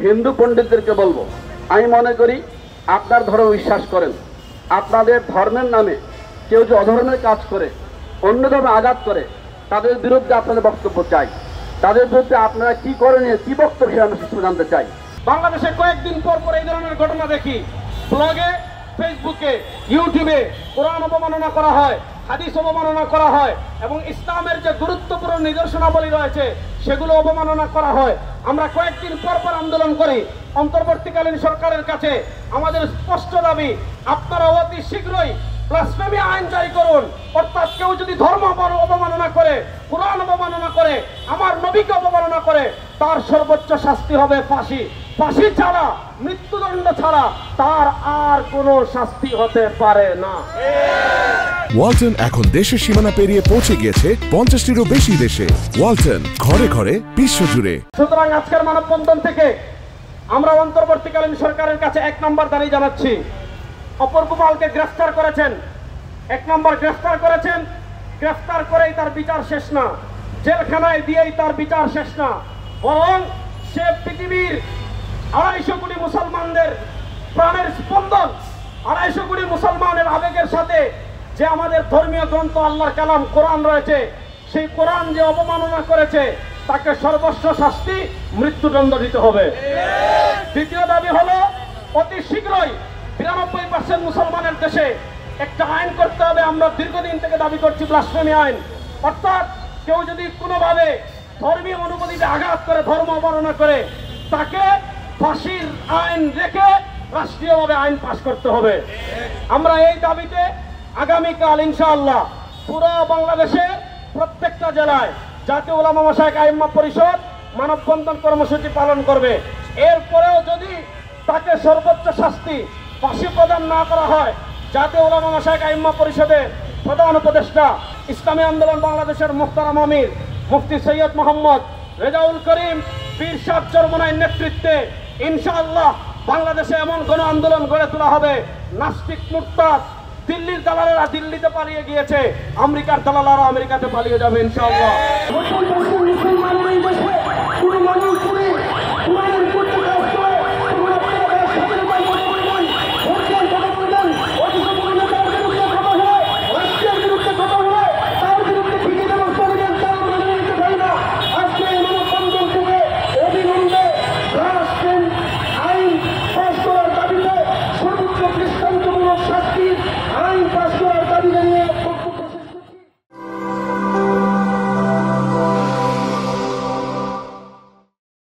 হিন্দু পণ্ডিতদেরকে বলবো, আমি মনে করি আপনার ধর্ম বিশ্বাস করেন, আপনাদের ধর্মের নামে কেউ যে অধর্মের কাজ করে, অন্য ধর্মে আঘাত করে, তাদের বিরুদ্ধে আপনাদের বক্তব্য চাই। তাদের বিরুদ্ধে আপনারা কি করণীয়, কি বক্তব্য আমরা জানতে চাই। বাংলাদেশে কয়েকদিন পর পর এই ধরনের ঘটনা দেখি, ব্লগে, ফেসবুকে, ইউটিউবে কোরআন অবমাননা করা হয়, হাদিস অবমাননা করা হয় এবং ইসলামের যে গুরুত্বপূর্ণ নিদর্শনাবলী রয়েছে সেগুলো অবমাননা করা হয়। আমরা কয়েকদিন পর পর আন্দোলন করি। অন্তর্বর্তীকালীন সরকারের কাছে আমাদের স্পষ্ট দাবি, আপনারা অতি শীঘ্রই ব্লাসফেমি আইন জারি করুন। অর্থাৎ কেউ যদি ধর্ম অবমাননা করে, কোরআন অবমাননা করে, আমার নবীকে অবমাননা করে, তার সর্বোচ্চ শাস্তি হবে ফাঁসি। ফাঁসি ছাড়া, মৃত্যুদণ্ড ছাড়া তার আর কোনো শাস্তি হতে পারে না। ওয়ালটন এখন দেশের সীমানা পেরিয়ে পৌঁছে গিয়েছে 50টিরও বেশি দেশে। ওয়ালটন, ঘরে ঘরে, বিশ্বজুড়ে। সুতরাং আজকের মানববন্ধন থেকে আমরা অন্তর্বর্তীকালীন সরকারের কাছে 1 নম্বর দাবি জানাচ্ছি, অপর কুমারকে গ্রেফতার করেছেন, 1 নম্বর গ্রেফতার করেছেন, গ্রেফতার করেই তার বিচার শেষ না, জেলখানায় দিয়েই তার বিচার শেষ না, বরং সে পৃথিবীর 250 কোটি মুসলমানদের প্রাণের স্পন্দন, 250 কোটি মুসলমানের আবেগের সাথে যে আমাদের ধর্মীয় গ্রন্থ আল্লাহর কালাম কোরআন রয়েছে, সেই কোরআন যে অবমাননা করেছে তাকে সর্বোচ্চ শাস্তি, মৃত্যুদণ্ড দিতে হবে। দ্বিতীয় দাবি হলো, অতি শীঘ্রই 92% মুসলমানের দেশে একটা আইন করতে হবে। আমরা দীর্ঘদিন থেকে দাবি করছি ব্লাসফেমি আইন। অর্থাৎ কেউ যদি কোনোভাবে ধর্মীয় অনুভূতিতে আঘাত করে, ধর্ম অবমাননা করে, তাকে ফাঁসির আইন রেখে রাষ্ট্রীয়ভাবে আইন পাশ করতে হবে। আমরা এই দাবিতে আগামীকাল ইনশাআল্লাহ পুরো বাংলাদেশে প্রত্যেকটা জেলায় জাতীয় উলামা মাশায়েখ আইম্মা পরিষদ মানববন্ধন কর্মসূচি পালন করবে। এরপরেও যদি তাকে সর্বোচ্চ শাস্তি, ফাঁসি প্রদান না করা হয়, জাতীয় উলামা মাশায়েখ আইম্মা পরিষদের প্রধান উপদেষ্টা, ইসলামী আন্দোলন বাংলাদেশের মুহতারাম আমির মুফতি সৈয়দ মোহাম্মদ রেজাউল করিম পীর সাহেব চরমনাইর নেতৃত্বে ইনশাআল্লাহ বাংলাদেশে এমন গণ আন্দোলন গড়ে তোলা হবে, নাস্তিক মুরতাদ, দিল্লির দালালেরা দিল্লিতে পালিয়ে গিয়েছে, আমেরিকার দালালেরা আমেরিকাতে পালিয়ে যাবে ইনশাআল্লাহ।